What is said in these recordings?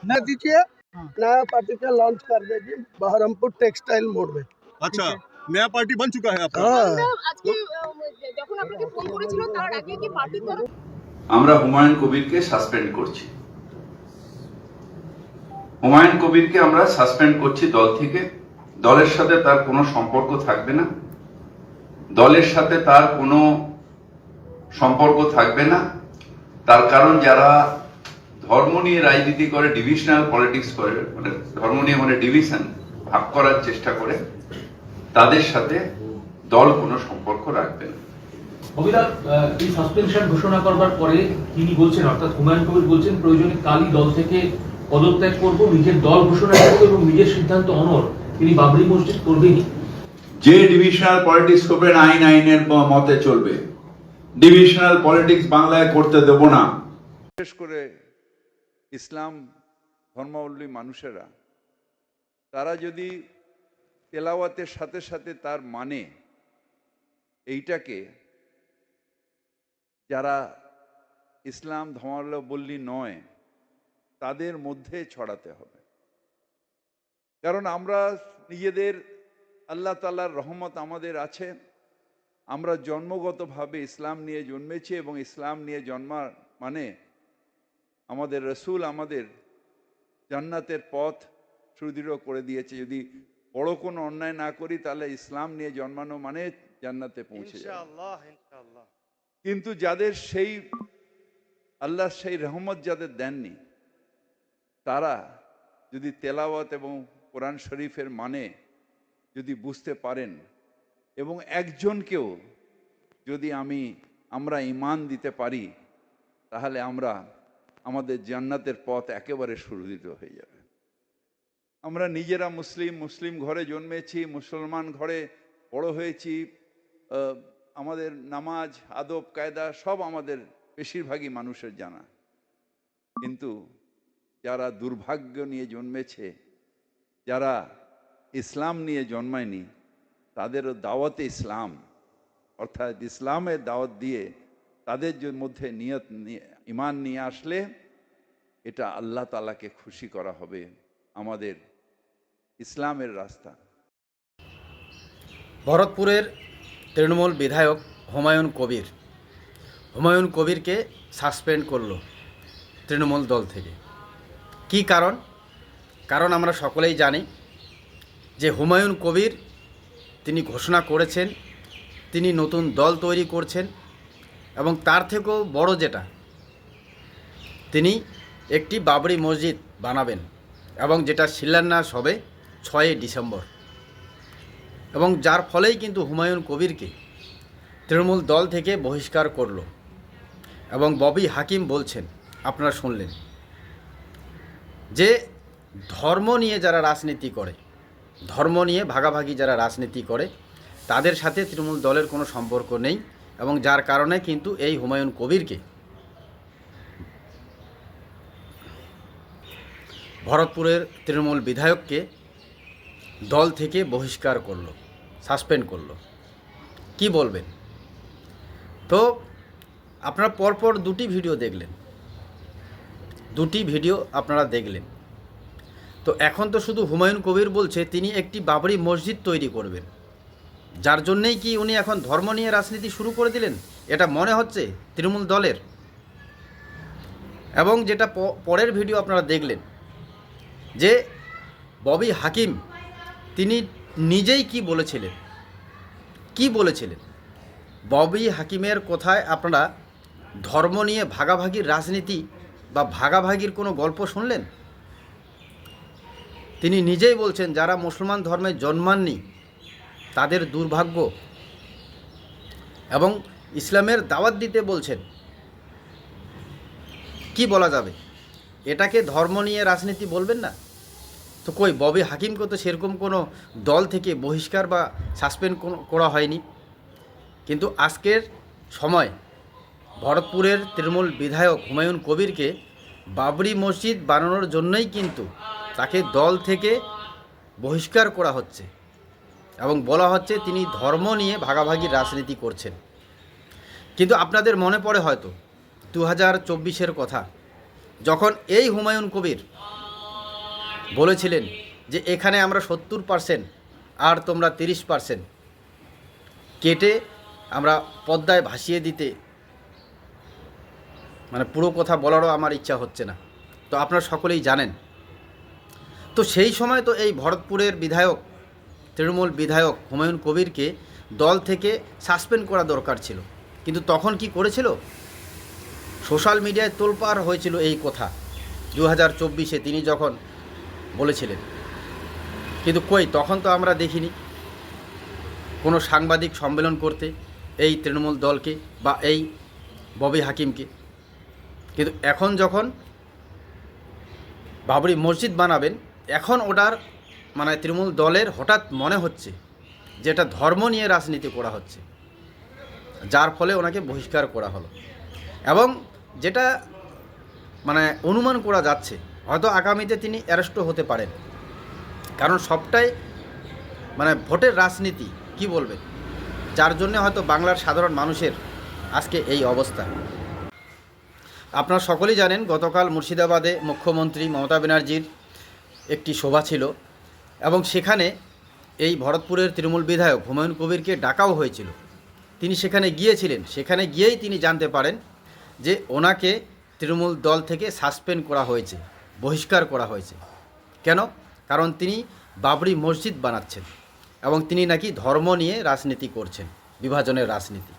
न दीजिए, नया पार्टी का लॉन्च कर देगी बहरमपुर टेक्सटाइल मोड़ में। अच्छा, नया पार्टी बन चुका है आपका? हाँ। আজকে যখন আপনাকে ফোন করেছিল তার আগে কি পার্টির তরফ আমরা হুমায়ুন কবিরকে সাসপেন্ড করছি। হুমায়ুন কবিরকে আমরা সাসপেন্ড করছি দল থেকে। দলের সাথে তার কোনো সম্পর্ক থাকবে না, দলের সাথে তার কোনো সম্পর্ক থাকবে না। তার কারণ যারা ধর্ম নিয়ে রাজনীতি করে, ডিভিশনাল পলিটিক্স করে, মানে ধর্ম নিয়ে মানে ডিভিশন ভাগ করার চেষ্টা করে, তাদের সাথে দল কোনো সম্পর্ক রাখবে না। অভিলাষ এই সাসপেনশন ঘোষণা করবার পরে তিনি বলছেন, অর্থাৎ হুমায়ুন কবির বলছেন, প্রয়োজনে কালই দল থেকে পদত্যাগ করব, নিজের দল ঘোষণা করব এবং নিজের সিদ্ধান্ত অনড়, তিনি বাবরি মসজিদ করবেনই। যে ডিভিশনাল পলিটিক্স করবেন আইনের মতে চলবে, ডিভিশনাল পলিটিক্স বাংলায় করতে দেব না। বিশেষ করে ইসলাম ধর্মাবলম্বী মানুষেরা তারা যদি তেলাওয়াতের সাথে সাথে তার মানে এইটাকে যারা ইসলাম ধর্মাবলম্বী নয় তাদের মধ্যে ছড়াতে হবে। কারণ আমরা নিজেদের আল্লাহ তাআলার রহমত আমাদের আছে, আমরা জন্মগতভাবে ইসলাম নিয়ে জন্মেছি এবং ইসলাম নিয়ে জন্মা মানে আমাদের রসুল আমাদের জান্নাতের পথ সুদৃঢ় করে দিয়েছে। যদি বড় কোনো অন্যায় না করি তাহলে ইসলাম নিয়ে জন্মানো মানে জান্নাতে পৌঁছে যাবে। কিন্তু যাদের সেই আল্লাহ সেই রহমত যাদের দেননি, তারা যদি তেলাওয়াত এবং কোরআন শরীফের মানে যদি বুঝতে পারেন এবং একজনকেও যদি আমরা ঈমান দিতে পারি, তাহলে আমাদের জান্নাতের পথ একেবারে সুদৃঢ় হয়ে যাবে। আমরা নিজেরা মুসলিম ঘরে জন্মেছি, মুসলমান ঘরে বড় হয়েছি, আমাদের নামাজ আদব কায়দা সব আমাদের বেশিরভাগই মানুষের জানা। কিন্তু যারা দুর্ভাগ্য নিয়ে জন্মেছে, যারা ইসলাম নিয়ে জন্মায়নি, তাদেরও দাওয়াতে ইসলাম অর্থাৎ ইসলামের দাওয়াত দিয়ে তাদের মধ্যে নিয়ত ঈমান নিয়ে আসলে এটা আল্লাহ তাআলাকে খুশি করা হবে, আমাদের ইসলামের রাস্তা। ভরতপুরের তৃণমূল বিধায়ক হুমায়ুন কবিরকে সাসপেন্ড করলো তৃণমূল দল থেকে। কি কারণ আমরা সকলেই জানি যে হুমায়ুন কবির তিনি ঘোষণা করেছেন তিনি নতুন দল তৈরি করছেন, এবং তার থেকেও বড় যেটা, তিনি একটি বাবরি মসজিদ বানাবেন এবং যেটা শিলান্যাস হবে 6 ডিসেম্বর। এবং যার ফলেই কিন্তু হুমায়ুন কবিরকে তৃণমূল দল থেকে বহিষ্কার করলো। এবং ববি হাকিম বলছেন, আপনারা শুনলেন, যে ধর্ম নিয়ে যারা রাজনীতি করে, ধর্ম নিয়ে ভাগাভাগি যারা রাজনীতি করে, তাদের সাথে তৃণমূল দলের কোনো সম্পর্ক নেই। এবং যার কারণে কিন্তু এই হুমায়ুন কবিরকে ভরতপুরের তৃণমূল বিধায়ককে দল থেকে বহিষ্কার করলো, সাসপেন্ড করলো। কি বলবেন? তো আপনারা পরপর দুটি ভিডিও দেখলেন। তো এখন তো শুধু হুমায়ুন কবির বলছে তিনি একটি বাবরি মসজিদ তৈরি করবেন, যার জন্যেই কি উনি এখন ধর্ম নিয়ে রাজনীতি শুরু করে দিলেন, এটা মনে হচ্ছে তৃণমূল দলের। এবং যেটা পরের ভিডিও আপনারা দেখলেন, যে ববি হাকিম তিনি নিজেই কি বলেছিলেন। ববি হাকিমের কথায় আপনারা ধর্ম নিয়ে ভাগাভাগির রাজনীতি বা ভাগাভাগির কোনো গল্প শুনলেন? তিনি নিজেই বলছেন যারা মুসলমান ধর্মে জন্মাননি তাদের দুর্ভাগ্য, এবং ইসলামের দাওয়াত দিতে বলছেন। কি বলা যাবে? এটাকে ধর্ম নিয়ে রাজনীতি বলবেন না? তো কই ববি হাকিমকে তো সেরকম কোনো দল থেকে বহিষ্কার বা সাসপেন্ড করা হয়নি। কিন্তু আজকের সময় ভরতপুরের তৃণমূল বিধায়ক হুমায়ুন কবিরকে বাবরি মসজিদ বানানোর জন্যই কিন্তু তাকে দল থেকে বহিষ্কার করা হচ্ছে এবং বলা হচ্ছে তিনি ধর্ম নিয়ে ভাগাভাগি রাজনীতি করছেন। কিন্তু আপনাদের মনে পড়ে হয়তো 2024-এর কথা, যখন এই হুমায়ুন কবির বলেছিলেন যে এখানে আমরা 70% আর তোমরা 30% কেটে আমরা পদ্মায় ভাসিয়ে দিতে, মানে পুরো কথা বলারও আমার ইচ্ছা হচ্ছে না, তো আপনারা সকলেই জানেন। তো সেই সময় তো এই ভরতপুরের বিধায়ক, তৃণমূল বিধায়ক হুমায়ুন কবিরকে দল থেকে সাসপেন্ড করা দরকার ছিল, কিন্তু তখন কি করেছিল? সোশ্যাল মিডিয়ায় তোলপাড় হয়েছিল এই কথা 2024-এ তিনি যখন বলেছিলেন, কিন্তু কই তখন তো আমরা দেখিনি কোনো সাংবাদিক সম্মেলন করতে এই তৃণমূল দলকে বা এই ববি হাকিমকে। কিন্তু এখন যখন বাবরি মসজিদ বানাবেন, এখন ওটার মানে তৃণমূল দলের হঠাৎ মনে হচ্ছে যে এটা ধর্ম নিয়ে রাজনীতি করা হচ্ছে, যার ফলে ওনাকে বহিষ্কার করা হলো। এবং যেটা মানে অনুমান করা যাচ্ছে হয়তো আগামীতে তিনি অ্যারেস্টও হতে পারেন, কারণ সবটাই মানে ভোটের রাজনীতি, কি বলবেন, যার জন্য হয়তো বাংলার সাধারণ মানুষের আজকে এই অবস্থা। আপনারা সকলেই জানেন গতকাল মুর্শিদাবাদে মুখ্যমন্ত্রী মমতা ব্যানার্জির একটি সভা ছিল এবং সেখানে এই ভরতপুরের তৃণমূল বিধায়ক হুমায়ুন কবিরকে ডাকাও হয়েছিল। তিনি সেখানে গিয়েছিলেন, সেখানে গিয়েই তিনি জানতে পারেন যে ওনাকে তৃণমূল দল থেকে সাসপেন্ড করা হয়েছে, বহিষ্কার করা হয়েছে। কেন? কারণ তিনি বাবরি মসজিদ বানাচ্ছেন এবং তিনি নাকি ধর্ম নিয়ে রাজনীতি করছেন, বিভাজনের রাজনীতি,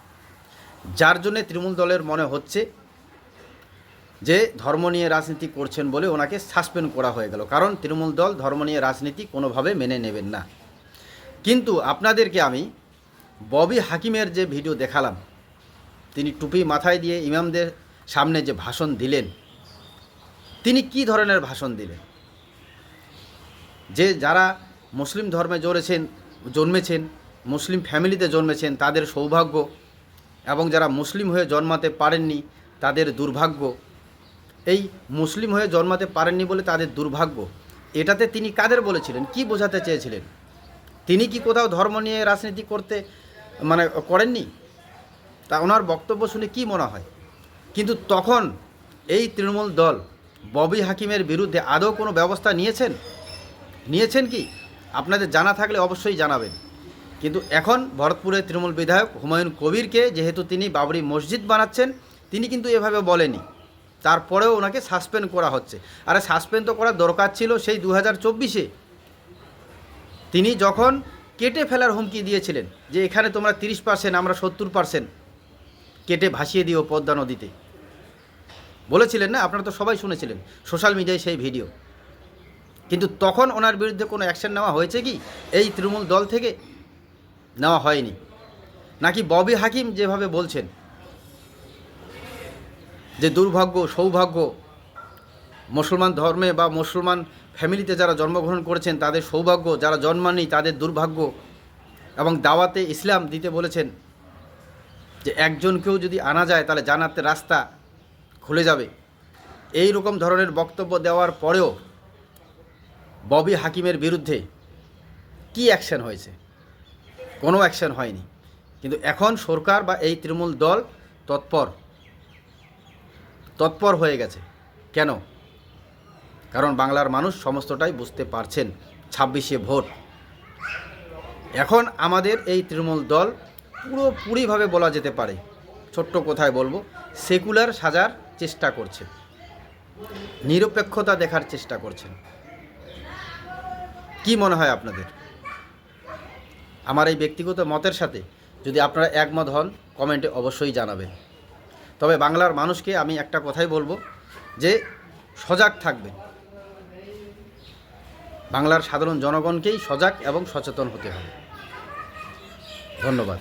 যার জন্যে তৃণমূল দলের মনে হচ্ছে যে ধর্ম নিয়ে রাজনীতি করছেন বলে ওনাকে সাসপেন্ড করা হয়ে গেল, কারণ তৃণমূল দল ধর্ম নিয়ে রাজনীতি কোনোভাবে মেনে নেবেন না। কিন্তু আপনাদেরকে আমি ববি হাকিমের যে ভিডিও দেখালাম, তিনি টুপি মাথায় দিয়ে ইমামদের সামনে যে ভাষণ দিলেন, তিনি কি ধরনের ভাষণ দিলেন? যে যারা মুসলিম ধর্মে জন্মেছেন, মুসলিম ফ্যামিলিতে জন্মেছেন তাদের সৌভাগ্য, এবং যারা মুসলিম হয়ে জন্মাতে পারেননি তাদের দুর্ভাগ্য। এই মুসলিম হয়ে জন্মাতে পারেননি বলে তাদের দুর্ভাগ্য, এটাতে তিনি কাদের বলেছিলেন, কি বোঝাতে চেয়েছিলেন? তিনি কি কোথাও ধর্ম নিয়ে রাজনীতি করতে মানে করেননি? তা ওনার বক্তব্য শুনে কি মনে হয়? কিন্তু তখন এই তৃণমূল দল ববি হাকিমের বিরুদ্ধে আদৌ কোনো ব্যবস্থা নিয়েছেন কি? আপনাদের জানা থাকলে অবশ্যই জানাবেন। কিন্তু এখন ভরতপুরের তৃণমূল বিধায়ক হুমায়ুন কবিরকে যেহেতু তিনি বাবরি মসজিদ বানাচ্ছেন, তিনি কিন্তু এভাবে বলেনি, তারপরেও ওনাকে সাসপেন্ড করা হচ্ছে। আরে সাসপেন্ড তো করার দরকার ছিল সেই 2024-এ, তিনি যখন কেটে ফেলার হুমকি দিয়েছিলেন যে এখানে তোমরা 30%, আমরা 70% কেটে ভাসিয়ে দিও পদ্মা নদীতে, বলেছিলেন না? আপনারা তো সবাই শুনেছিলেন সোশ্যাল মিডিয়ায় সেই ভিডিও। কিন্তু তখন ওনার বিরুদ্ধে কোনো অ্যাকশন নেওয়া হয়েছে কি এই তৃণমূল দল থেকে? নেওয়া হয়নি। নাকি ববি হাকিম যেভাবে বলছেন যে দুর্ভাগ্য, সৌভাগ্য, মুসলমান ধর্মে বা মুসলমান ফ্যামিলিতে যারা জন্মগ্রহণ করেছেন তাদের সৌভাগ্য, যারা জন্মাননি তাদের দুর্ভাগ্য, এবং দাওয়াতে ইসলাম দিতে বলেছেন যে একজনকেও যদি আনা যায় তাহলে জান্নাতের রাস্তা খুলে যাবে। এই রকম ধরনের বক্তব্য দেওয়ার পরেও ববি হাকিমের বিরুদ্ধে কি অ্যাকশন হয়েছে? কোনো অ্যাকশন হয়নি। কিন্তু এখন সরকার বা এই তৃণমূল দল তৎপর হয়ে গেছে। কেন? কারণ বাংলার মানুষ সমস্তটাই বুঝতে পারছেন, 26শে ভোট। এখন আমাদের এই তৃণমূল দল পুরোপুরিভাবে বলা যেতে পারে, ছোট্ট কথায় বলবো, সেকুলার সাজার চেষ্টা করছেন, নিরপেক্ষতা দেখার চেষ্টা করছেন। কি মনে হয় আপনাদের? আমার এই ব্যক্তিগত মতের সাথে যদি আপনারা একমত হন কমেন্টে অবশ্যই জানাবেন। তবে বাংলার মানুষকে আমি একটা কথাই বলবো যে সজাগ থাকবেন। বাংলার সাধারণ জনগণকেই সজাগ এবং সচেতন হতে হবে। ধন্যবাদ।